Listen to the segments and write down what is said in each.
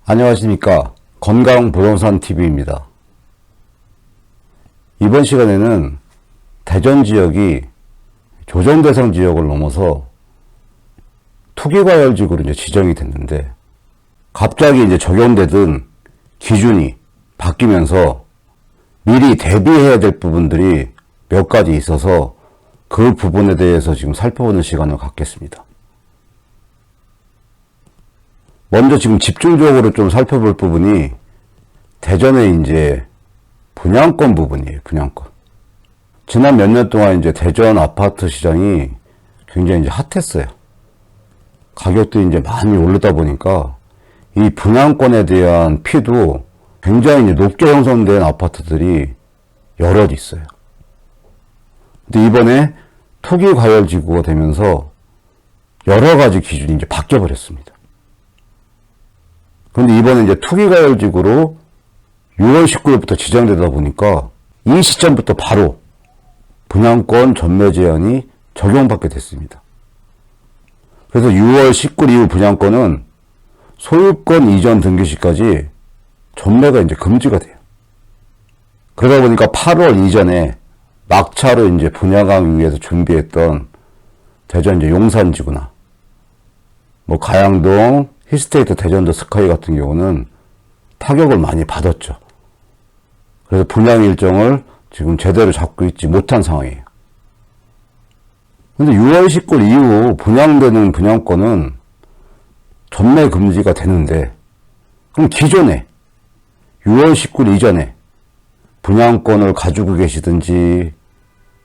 안녕하십니까. 건강부동산TV입니다. 이번 시간에는 대전 지역이 조정대상 지역을 넘어서 투기과열지구로 지정이 됐는데, 갑자기 적용되던 기준이 바뀌면서 미리 대비해야 될 부분들이 몇 가지 있어서 그 부분에 대해서 지금 살펴보는 시간을 갖겠습니다. 먼저 지금 집중적으로 좀 살펴볼 부분이 대전의 분양권 부분이에요. 분양권. 지난 몇 년 동안 대전 아파트 시장이 굉장히 핫했어요. 가격도 많이 오르다 보니까 이 분양권에 대한 피도 굉장히 높게 형성된 아파트들이 여럿 있어요. 근데 이번에 투기과열지구가 되면서 여러 가지 기준이 바뀌어 버렸습니다. 그런데 이번에 투기과열지구로 6월 19일부터 지정되다 보니까 이 시점부터 바로 분양권 전매 제한이 적용받게 됐습니다. 그래서 6월 19일 이후 분양권은 소유권 이전 등기 시까지 전매가 금지가 돼요. 그러다 보니까 8월 이전에 막차로 분양하기 위해서 준비했던 대전 용산지구나 가양동 힐스테이트 대전도 스카이 같은 경우는 타격을 많이 받았죠. 그래서 분양 일정을 지금 제대로 잡고 있지 못한 상황이에요. 근데 6월 19일 이후 분양되는 분양권은 전매 금지가 되는데, 그럼 기존에 6월 19일 이전에 분양권을 가지고 계시든지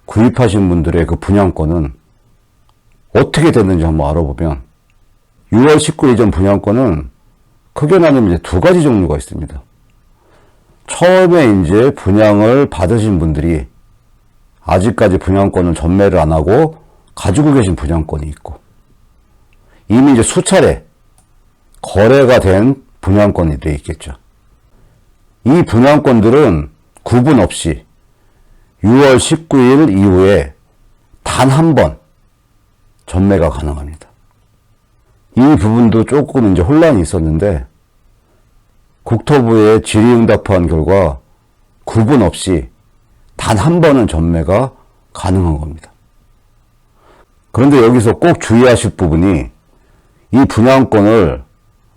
구입하신 분들의 그 분양권은 어떻게 됐는지 한번 알아보면, 6월 19일 이전 분양권은 크게 나누면 두 가지 종류가 있습니다. 처음에 분양을 받으신 분들이 아직까지 분양권을 전매를 안 하고 가지고 계신 분양권이 있고, 이미 수차례 거래가 된 분양권들이 있겠죠. 이 분양권들은 구분 없이 6월 19일 이후에 단 한 번 전매가 가능합니다. 이 부분도 조금 혼란이 있었는데, 국토부에 질의응답한 결과 구분 없이 단 한 번은 전매가 가능한 겁니다. 그런데 여기서 꼭 주의하실 부분이, 이 분양권을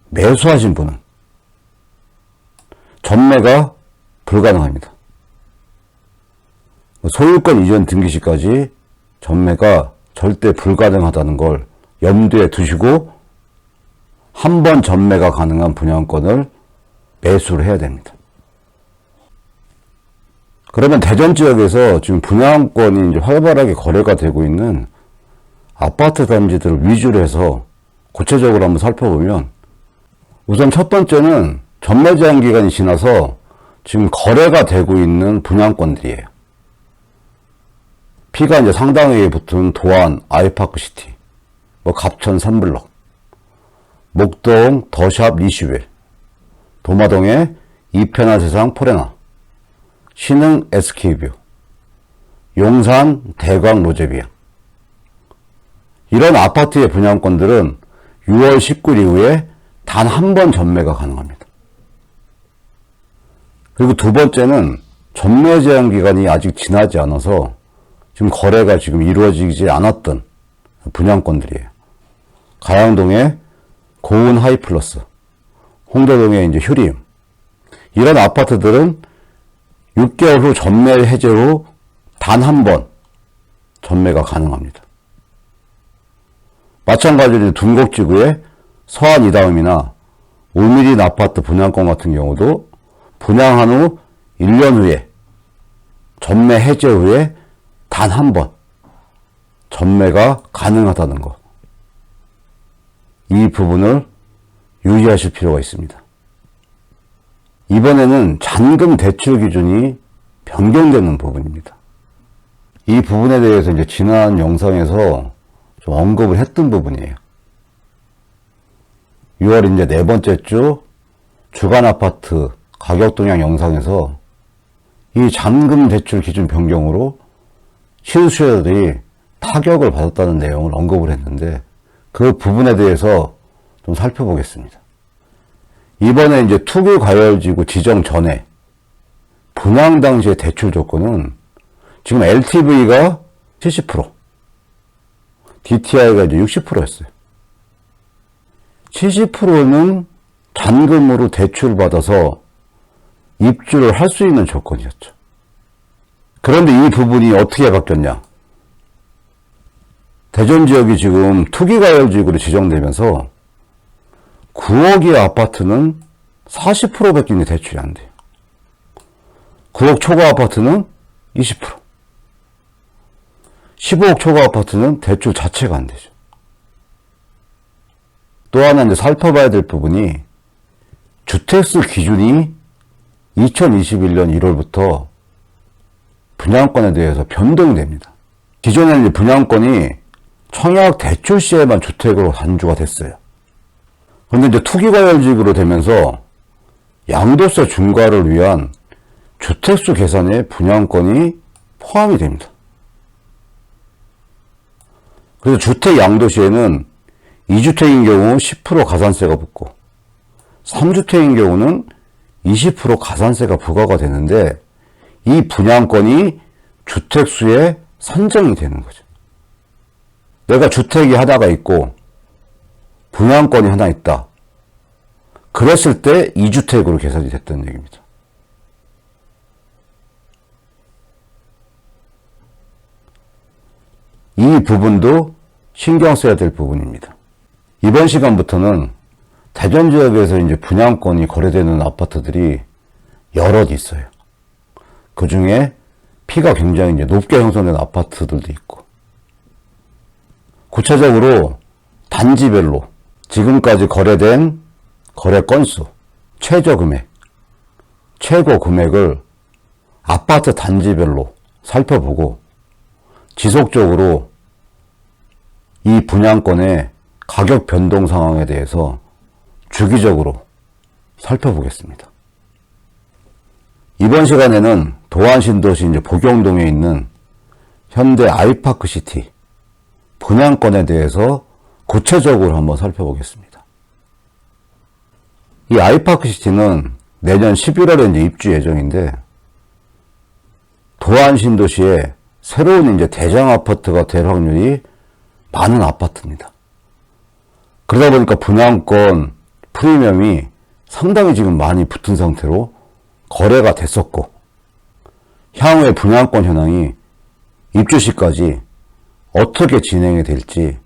매수하신 분은 전매가 불가능합니다. 소유권 이전 등기 시까지 전매가 절대 불가능하다는 걸 염두에 두시고 한 번 전매가 가능한 분양권을 매수를 해야 됩니다. 그러면 대전 지역에서 지금 분양권이 활발하게 거래가 되고 있는 아파트 단지들을 위주로 해서 구체적으로 한번 살펴보면, 우선 첫 번째는 전매 제한 기간이 지나서 지금 거래가 되고 있는 분양권들이에요. 피가 상당하게 붙은 도안 아이파크시티, 갑천 3블럭, 목동 더샵 리시웰, 도마동의 이편한 세상 포레나, 신흥 SK뷰, 용산 대광 로제비앙. 이런 아파트의 분양권들은 6월 19일 이후에 단 한 번 전매가 가능합니다. 그리고 두 번째는 전매 제한 기간이 아직 지나지 않아서 지금 거래가 이루어지지 않았던 분양권들이에요. 가양동의 고운 하이플러스, 홍대동의 휴리움. 이런 아파트들은 6개월 후 전매 해제 후 단 한 번 전매가 가능합니다. 마찬가지로 둔곡지구의 서안 이다움이나 울미린 아파트 분양권 같은 경우도 분양한 후 1년 후에 전매 해제 후에 단 한 번 전매가 가능하다는 것. 이 부분을 유의하실 필요가 있습니다. 이번에는 잔금 대출 기준이 변경되는 부분입니다. 이 부분에 대해서 지난 영상에서 좀 언급을 했던 부분이에요. 6월 네 번째 주 주간 아파트 가격 동향 영상에서 이 잔금 대출 기준 변경으로 실수요자들이 타격을 받았다는 내용을 언급을 했는데, 그 부분에 대해서 좀 살펴보겠습니다. 이번에 이제 투기과열지구 지정 전에 분양 당시의 대출 조건은 지금 LTV가 70%, DTI가 이제 60%였어요. 70%는 잔금으로 대출받아서 입주를 할 수 있는 조건이었죠. 그런데 이 부분이 어떻게 바뀌었냐? 대전 지역이 지금 투기과열지구로 지정되면서 9억의 아파트는 40%밖에 대출이 안 돼요. 9억 초과 아파트는 20%. 15억 초과 아파트는 대출 자체가 안 되죠. 또 하나 이제 살펴봐야 될 부분이 주택수 기준이 2021년 1월부터 분양권에 대해서 변동됩니다. 기존에는 이제 분양권이 청약 대출 시에만 주택으로 단주가 됐어요. 그런데 이제 투기과열지구로 되면서 양도세 중과를 위한 주택수 계산에 분양권이 포함이 됩니다. 그래서 주택 양도시에는 2주택인 경우 10% 가산세가 붙고 3주택인 경우는 20% 가산세가 부과가 되는데 이 분양권이 주택수에 산정이 되는 거죠. 내가 주택이 하나가 있고 분양권이 하나 있다. 그랬을 때 2주택으로 계산이 됐다는 얘기입니다. 이 부분도 신경 써야 될 부분입니다. 이번 시간부터는 대전 지역에서 이제 분양권이 거래되는 아파트들이 여럿 있어요. 그 중에 피가 굉장히 이제 높게 형성된 아파트들도 있고, 구체적으로 단지별로 지금까지 거래된 거래 건수, 최저 금액, 최고 금액을 아파트 단지별로 살펴보고 지속적으로 이 분양권의 가격 변동 상황에 대해서 주기적으로 살펴보겠습니다. 이번 시간에는 도안신도시 이제 복영동에 있는 현대 아이파크시티 분양권에 대해서 구체적으로 한번 살펴보겠습니다. 이 아이파크시티는 내년 11월에 이제 입주 예정인데 도안신도시에 새로운 이제 대장 아파트가 될 확률이 많은 아파트입니다. 그러다 보니까 분양권 프리미엄이 상당히 지금 많이 붙은 상태로 거래가 됐었고, 향후에 분양권 현황이 입주 시까지 어떻게 진행이 될지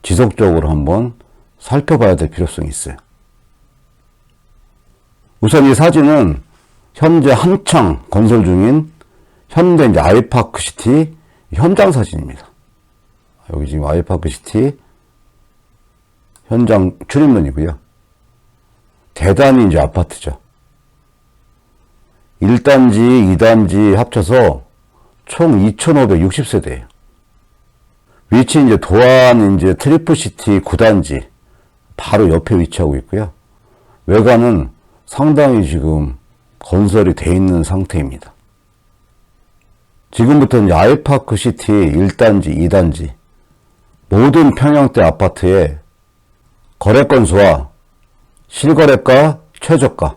지속적으로 한번 살펴봐야 될 필요성이 있어요. 우선 이 사진은 현재 한창 건설 중인 현대 이제 아이파크시티 현장 사진입니다. 여기 지금 아이파크시티 현장 출입문이고요. 대단히 이제 아파트죠. 1단지, 2단지 합쳐서 총 2,560세대예요. 위치 이제 도안 이제 트리플시티 9단지 바로 옆에 위치하고 있고요. 외관은 상당히 지금 건설이 돼 있는 상태입니다. 지금부터 이제 아이파크시티 1단지, 2단지 모든 평형대 아파트의 거래 건수와 실거래가, 최저가,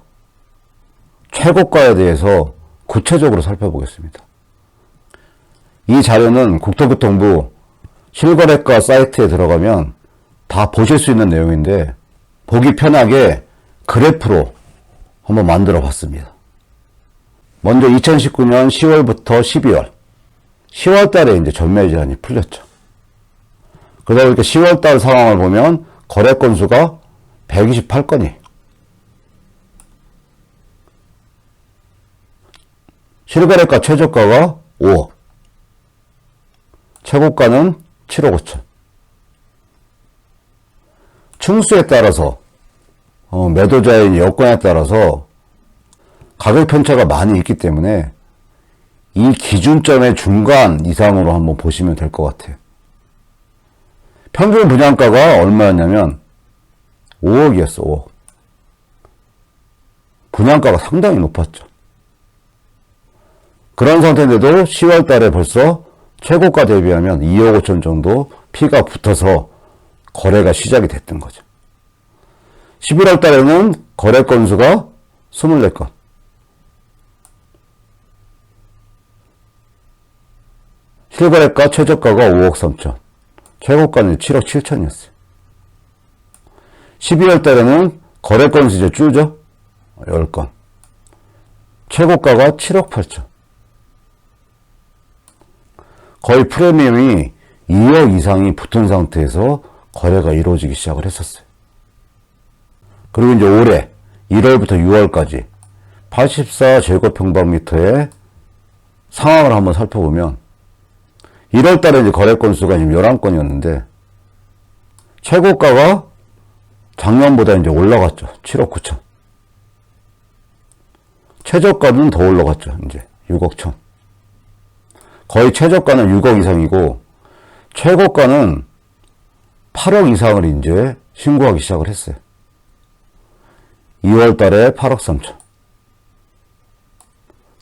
최고가에 대해서 구체적으로 살펴보겠습니다. 이 자료는 국토교통부 실거래가 사이트에 들어가면 다 보실 수 있는 내용인데 보기 편하게 그래프로 한번 만들어 봤습니다. 먼저 2019년 10월부터 12월, 10월 달에 이제 전매 제한이 풀렸죠. 그러다 보니까 10월 달 상황을 보면 거래 건수가 128건이에요. 실거래가 최저가가 5억. 최고가는 7억 5천. 층수에 따라서, 매도자의 여건에 따라서 가격 편차가 많이 있기 때문에 이 기준점의 중간 이상으로 한번 보시면 될 것 같아요. 평균 분양가가 얼마였냐면 5억이었어, 5억. 분양가가 상당히 높았죠. 그런 상태인데도 10월 달에 벌써 최고가 대비하면 2억 5천 정도 피가 붙어서 거래가 시작이 됐던 거죠. 11월 달에는 거래 건수가 24건. 실거래가 최저가가 5억 3천. 최고가는 7억 7천이었어요. 12월 달에는 거래 건수 이제 줄죠? 10건. 최고가가 7억 8천. 거의 프리미엄이 2억 이상이 붙은 상태에서 거래가 이루어지기 시작을 했었어요. 그리고 이제 올해 1월부터 6월까지 84제곱평방미터의 상황을 한번 살펴보면 1월 달에 이제 거래 건수가 지금 11건이었는데 최고가가 작년보다 이제 올라갔죠. 7억 9천. 최저가는 더 올라갔죠. 이제 6억 천. 거의 최저가는 6억 이상이고 최고가는 8억 이상을 이제 신고하기 시작을 했어요. 2월 달에 8억 3천.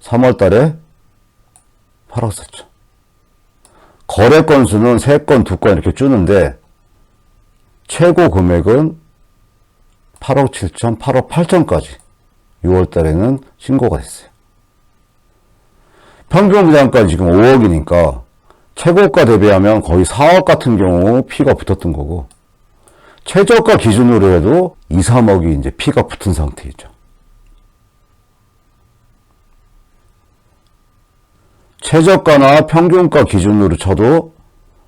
3월 달에 8억 4천. 거래 건수는 3건, 2건 이렇게 주는데 최고 금액은 8억 7천, 8억 8천까지 6월 달에는 신고가 됐어요. 평균 분양가 지금 5억이니까 최고가 대비하면 거의 4억 같은 경우 피가 붙었던 거고 최저가 기준으로 해도 2, 3억이 이제 피가 붙은 상태이죠. 최저가나 평균가 기준으로 쳐도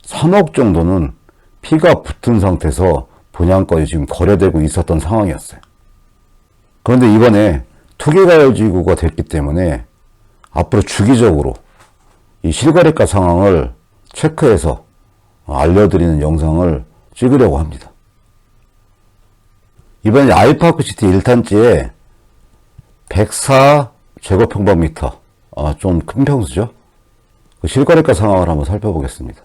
3억 정도는 피가 붙은 상태에서 분양권이 지금 거래되고 있었던 상황이었어요. 그런데 이번에 투기과열지구가 됐기 때문에 앞으로 주기적으로 이 실거래가 상황을 체크해서 알려드리는 영상을 찍으려고 합니다. 이번에 아이파크시티 1탄지에 104제곱평방미터, 좀 큰 평수죠. 그 실거래가 상황을 한번 살펴보겠습니다.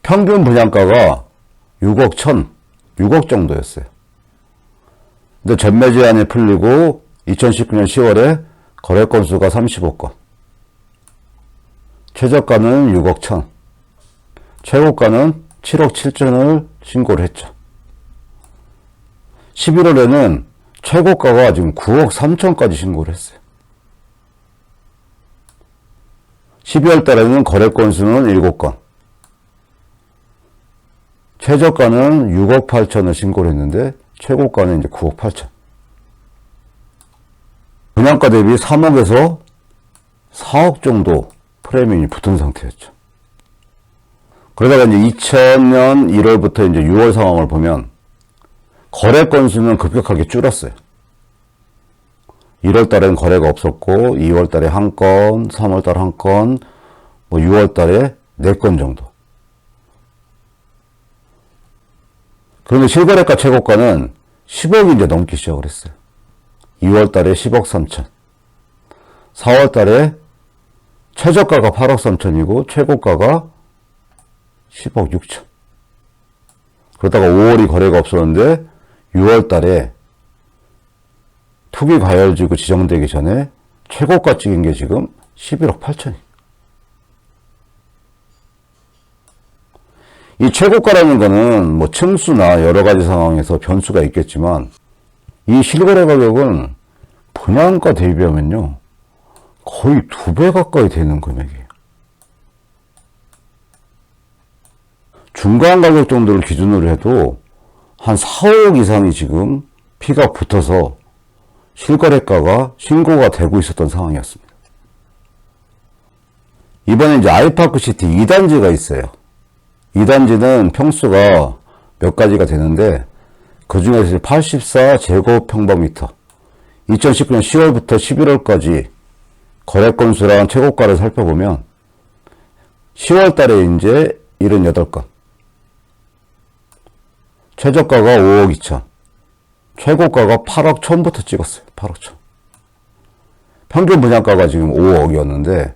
평균 분양가가 6억 1천, 6억 정도였어요. 근데 전매 제한이 풀리고 2019년 10월에 거래 건수가 35건. 최저가는 6억 1천. 최고가는 7억 7천을 신고를 했죠. 11월에는 최고가가 지금 9억 3천까지 신고를 했어요. 12월 달에는 거래 건수는 7건. 최저가는 6억 8천을 신고를 했는데 최고가는 이제 9억 8천. 분양가 대비 3억에서 4억 정도 프리미엄이 붙은 상태였죠. 그러다가 이제 2000년 1월부터 이제 6월 상황을 보면 거래 건수는 급격하게 줄었어요. 1월 달에는 거래가 없었고 2월 달에 1건, 3월 달에 1건, 6월 달에 4건 정도. 그런데 실거래가 최고가는 10억이 이제 넘기 시작을 했어요. 2월 달에 10억 3천. 4월 달에 최저가가 8억 3천이고 최고가가 10억 6천. 그러다가 5월이 거래가 없었는데 6월 달에 투기과열지구 지정되기 전에 최고가 찍은 게 지금 11억 8천이. 이 최고가라는 거는 층수나 여러 가지 상황에서 변수가 있겠지만 이 실거래 가격은 분양가 대비하면요 거의 2배 가까이 되는 금액이에요. 중간 가격 정도를 기준으로 해도 한 4, 5억 이상이 지금 피가 붙어서 실거래가가 신고가 되고 있었던 상황이었습니다. 이번에 이제 아이파크시티 2단지가 있어요. 2단지는 평수가 몇 가지가 되는데 그 중에서 84제곱평방미터 2019년 10월부터 11월까지 거래 건수랑 최고가를 살펴보면 10월 달에 이제 78건. 최저가가 5억 2천. 최고가가 8억 1천부터 찍었어요. 8억 1천. 평균 분양가가 지금 5억이었는데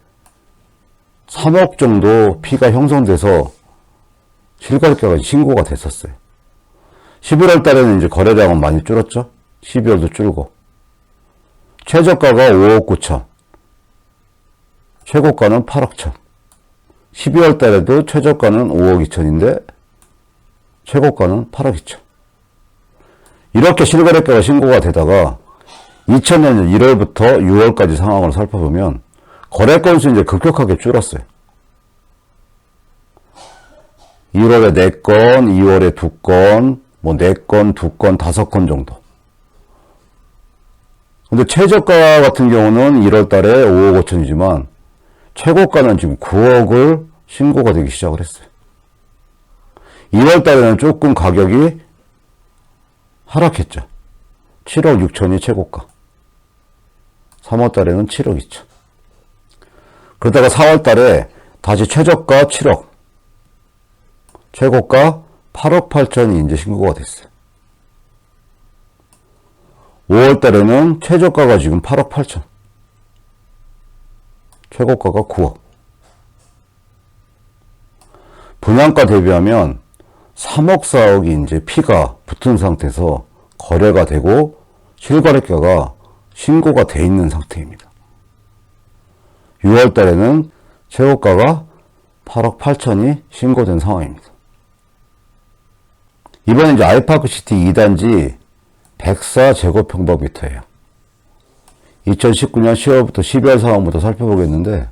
3억 정도 피가 형성돼서 실거래가가 신고가 됐었어요. 11월 달에는 이제 거래량은 많이 줄었죠. 12월도 줄고. 최저가가 5억 9천. 최고가는 8억 천. 12월 달에도 최저가는 5억 2천인데 최고가는 8억 2천. 이렇게 실거래가가 신고가 되다가 2000년 1월부터 6월까지 상황을 살펴보면 거래 건수 이제 급격하게 줄었어요. 1월에 4건, 2월에 2건, 뭐 4건, 2건, 5건 정도. 근데 최저가 같은 경우는 1월 달에 5억 5천이지만 최고가는 지금 9억을 신고가 되기 시작을 했어요. 2월 달에는 조금 가격이 하락했죠. 7억 6천이 최고가. 3월 달에는 7억 2천. 그러다가 4월 달에 다시 최저가 7억. 최고가 8억 8천이 이제 신고가 됐어요. 5월 달에는 최저가가 지금 8억 8천. 최고가가 9억. 분양가 대비하면 3억 4억이 이제 피가 붙은 상태에서 거래가 되고 실거래가가 신고가 돼 있는 상태입니다. 6월 달에는 최고가가 8억 8천이 신고된 상황입니다. 이번에 이제 아이파크시티 2단지 104제곱평방미터예요. 2019년 10월부터 12월 상황부터 살펴보겠는데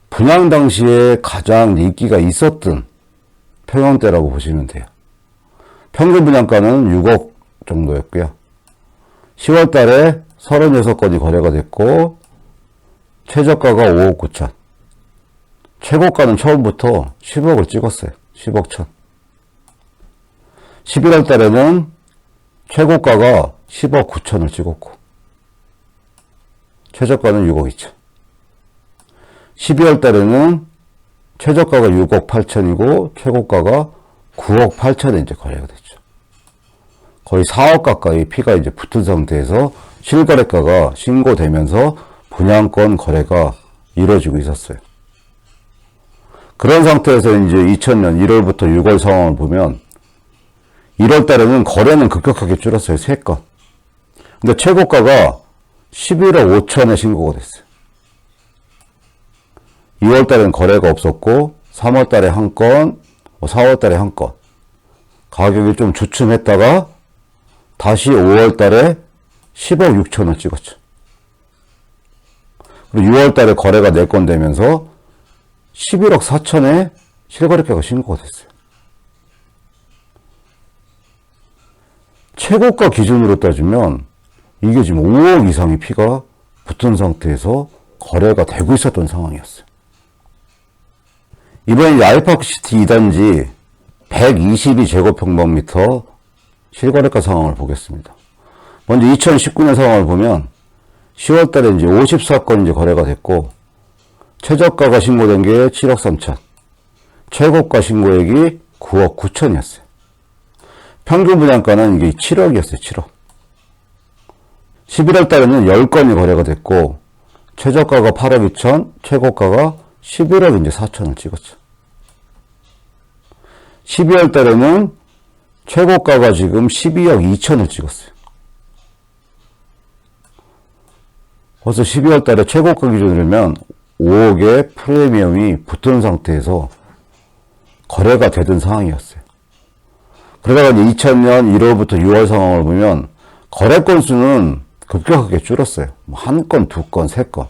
분양 당시에 가장 인기가 있었던 평형대라고 보시면 돼요. 평균 분양가는 6억 정도였고요. 10월 달에 36건이 거래가 됐고 최저가가 5억 9천. 최고가는 처음부터 10억을 찍었어요. 10억 천. 11월 달에는 최고가가 10억 9천을 찍었고 최저가는 6억 2천. 12월 달에는 최저가가 6억 8천이고 최고가가 9억 8천에 이제 거래가 됐죠. 거의 4억 가까이 피가 이제 붙은 상태에서 실거래가가 신고되면서 분양권 거래가 이루어지고 있었어요. 그런 상태에서 이제 2000년 1월부터 6월 상황을 보면 1월 달에는 거래는 급격하게 줄었어요. 3건. 근데 최고가가 11억 5천에 신고가 됐어요. 2월 달에는 거래가 없었고 3월 달에 한 건, 4월 달에 한 건. 가격이 좀 주춤했다가 다시 5월 달에 10억 6천을 찍었죠. 그리고 6월 달에 거래가 4건 되면서 11억 4천에 실거래가가 신고가 됐어요. 최고가 기준으로 따지면 이게 지금 5억 이상의 피가 붙은 상태에서 거래가 되고 있었던 상황이었어요. 이번에 아이파크시티 2단지 122제곱평방미터 실거래가 상황을 보겠습니다. 먼저 2019년 상황을 보면 10월 달에 이제 54건 이제 거래가 됐고 최저가가 신고된 게 7억 3천. 최고가 신고액이 9억 9천이었어요. 평균 분양가는 이게 7억이었어요. 7억. 11월 달에는 10건이 거래가 됐고 최저가가 8억 2천, 최고가가 11억 이제 4천을 찍었죠. 12월 달에는 최고가가 지금 12억 2천을 찍었어요. 벌써 12월 달에 최고가 기준이라면 5억의 프리미엄이 붙은 상태에서 거래가 되던 상황이었어요. 그러다가 이제 2000년 1월부터 6월 상황을 보면 거래 건수는 급격하게 줄었어요. 한 건, 2건, 3건.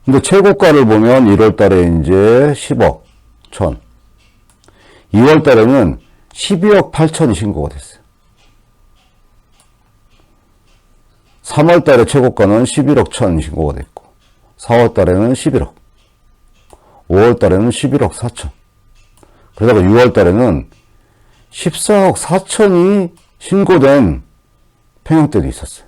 근데 최고가를 보면 1월 달에 이제 10억 1천. 2월 달에는 12억 8천이 신고가 됐어요. 3월 달에 최고가는 11억 1천 신고가 됐고 4월 달에는 11억. 5월 달에는 11억 4천. 그러다가 6월 달에는 14억 4천이 신고된 평형대도 있었어요.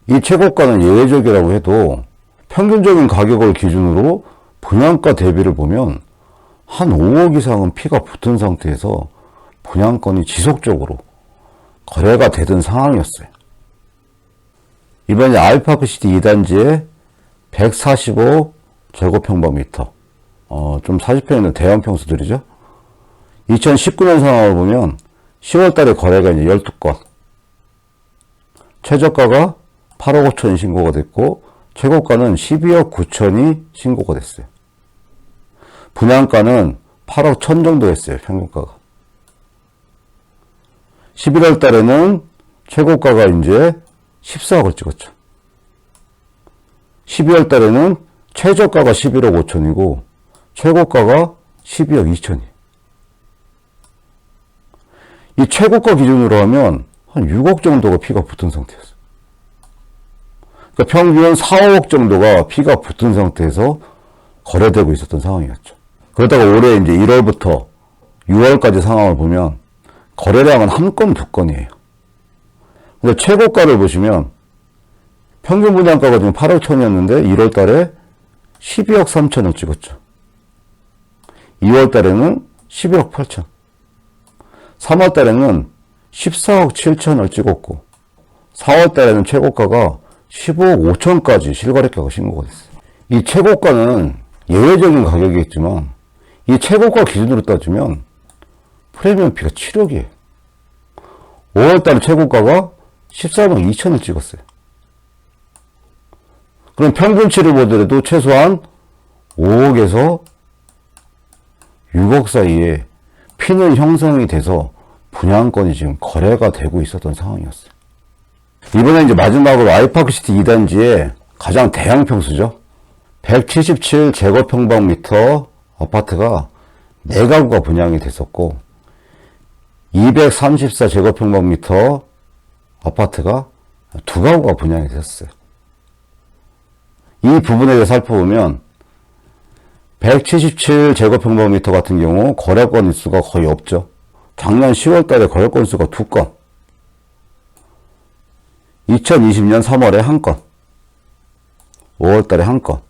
이 최고가는 예외적이라고 해도 평균적인 가격을 기준으로 분양가 대비를 보면 한 5억 이상은 피가 붙은 상태에서 분양권이 지속적으로 거래가 되던 상황이었어요. 이번에 아이파크시티 2단지에 145제곱평방미터, 좀 40평 있는 대형 평수들이죠. 2019년 상황을 보면 10월 달에 거래가 이제 12건. 최저가가 8억 5천이 신고가 됐고, 최고가는 12억 9천이 신고가 됐어요. 분양가는 8억 1천 정도 했어요, 평균가가. 11월 달에는 최고가가 이제 14억을 찍었죠. 12월 달에는 최저가가 11억 5천이고 최고가가 12억 2천이에요. 이 최고가 기준으로 하면 한 6억 정도가 피가 붙은 상태였어요. 그러니까 평균 4, 5억 정도가 피가 붙은 상태에서 거래되고 있었던 상황이었죠. 그러다가 올해 이제 1월부터 6월까지 상황을 보면 거래량은 한 건, 두 건이에요. 근데 최고가를 보시면 평균 분양가가 지금 8억 천이었는데 1월 달에 12억 3천을 찍었죠. 2월 달에는 11억 8천. 3월 달에는 14억 7천을 찍었고 4월 달에는 최고가가 15억 5천까지 실거래가가 신고가 됐어요. 이 최고가는 예외적인 가격이겠지만 이 최고가 기준으로 따지면 프리미엄 피가 7억이에요. 5월 달 최고가가 13억 2천을 찍었어요. 그럼 평균치를 보더라도 최소한 5억에서 6억 사이에 피는 형성이 돼서 분양권이 지금 거래가 되고 있었던 상황이었어요. 이번에 이제 마지막으로 아이파크시티 2단지의 가장 대형 평수죠. 177제곱평방미터 아파트가 4가구가 분양이 됐었고 234제곱평방미터 아파트가 2가구가 분양이 됐었어요. 이 부분에 대해서 살펴보면 177제곱평방미터 같은 경우 거래건 수가 거의 없죠. 작년 10월 달에 거래건 수가 2건, 2020년 3월에 1건, 5월 달에 1건.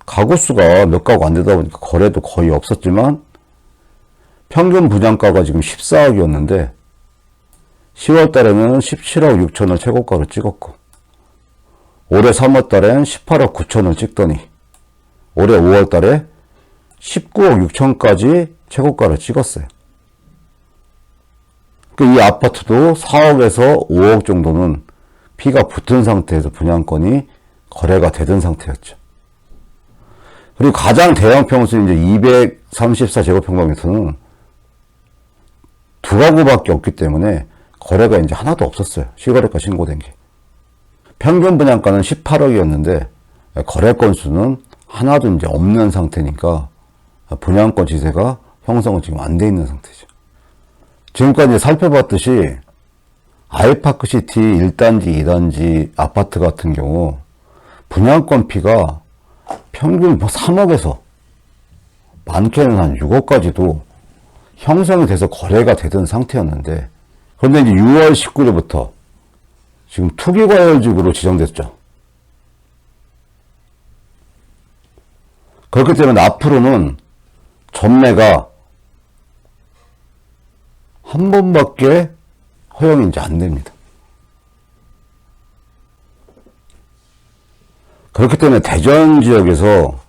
가구 수가 몇 가구 안 되다 보니까 거래도 거의 없었지만 평균 분양가가 지금 14억이었는데 10월 달에는 17억 6천을 최고가로 찍었고 올해 3월 달엔 18억 9천을 찍더니 올해 5월 달에 19억 6천까지 최고가를 찍었어요. 이 아파트도 4억에서 5억 정도는 피가 붙은 상태에서 분양권이 거래가 되던 상태였죠. 그리고 가장 대형 평수인 이제 234제곱평방미터는 2가구밖에 없기 때문에 거래가 이제 하나도 없었어요. 실거래가 신고된 게. 평균 분양가는 18억이었는데 거래 건수는 하나도 이제 없는 상태니까 분양권 지세가 형성은 지금 안 돼 있는 상태죠. 지금까지 살펴봤듯이 아이파크시티 1단지, 2단지 아파트 같은 경우 분양권 피가 평균 3억에서 많게는 한 6억까지도 형성이 돼서 거래가 되던 상태였는데 그런데 이제 6월 19일부터 지금 투기과열지구로 지정됐죠. 그렇기 때문에 앞으로는 전매가 한 번밖에 허용이 이제 안 됩니다. 그렇기 때문에 대전 지역에서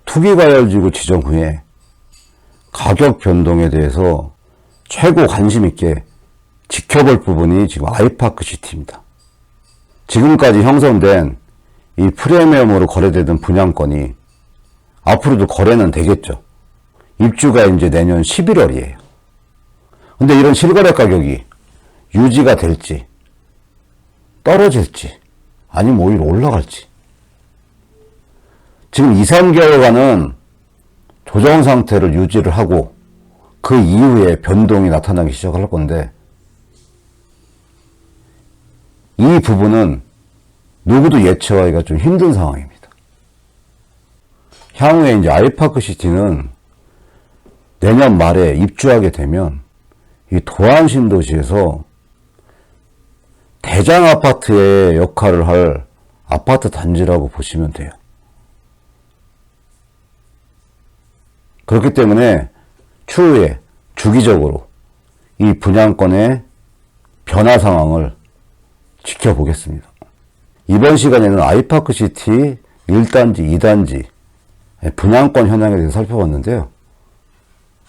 투기과열지구 지정 후에 가격 변동에 대해서 최고 관심 있게 지켜볼 부분이 지금 아이파크시티입니다. 지금까지 형성된 이 프리미엄으로 거래되던 분양권이 앞으로도 거래는 되겠죠. 입주가 이제 내년 11월이에요. 근데 이런 실거래 가격이 유지가 될지 떨어질지 아니면 오히려 올라갈지 지금 2, 3개월간은 조정 상태를 유지를 하고 그 이후에 변동이 나타나기 시작할 건데 이 부분은 누구도 예측하기가 좀 힘든 상황입니다. 향후에 이제 아이파크시티는 내년 말에 입주하게 되면 이 도안신도시에서 대장 아파트의 역할을 할 아파트 단지라고 보시면 돼요. 그렇기 때문에 추후에 주기적으로 이 분양권의 변화 상황을 지켜보겠습니다. 이번 시간에는 아이파크시티 1단지, 2단지 분양권 현황에 대해서 살펴봤는데요.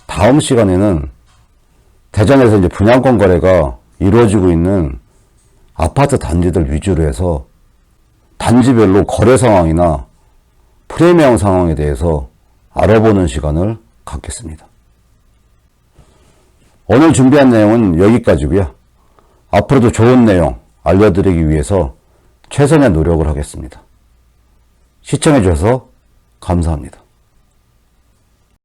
다음 시간에는 대전에서 이제 분양권 거래가 이루어지고 있는 아파트 단지들 위주로 해서 단지별로 거래 상황이나 프리미엄 상황에 대해서 알아보는 시간을 갖겠습니다. 오늘 준비한 내용은 여기까지고요. 앞으로도 좋은 내용 알려드리기 위해서 최선의 노력을 하겠습니다. 시청해 주셔서 감사합니다.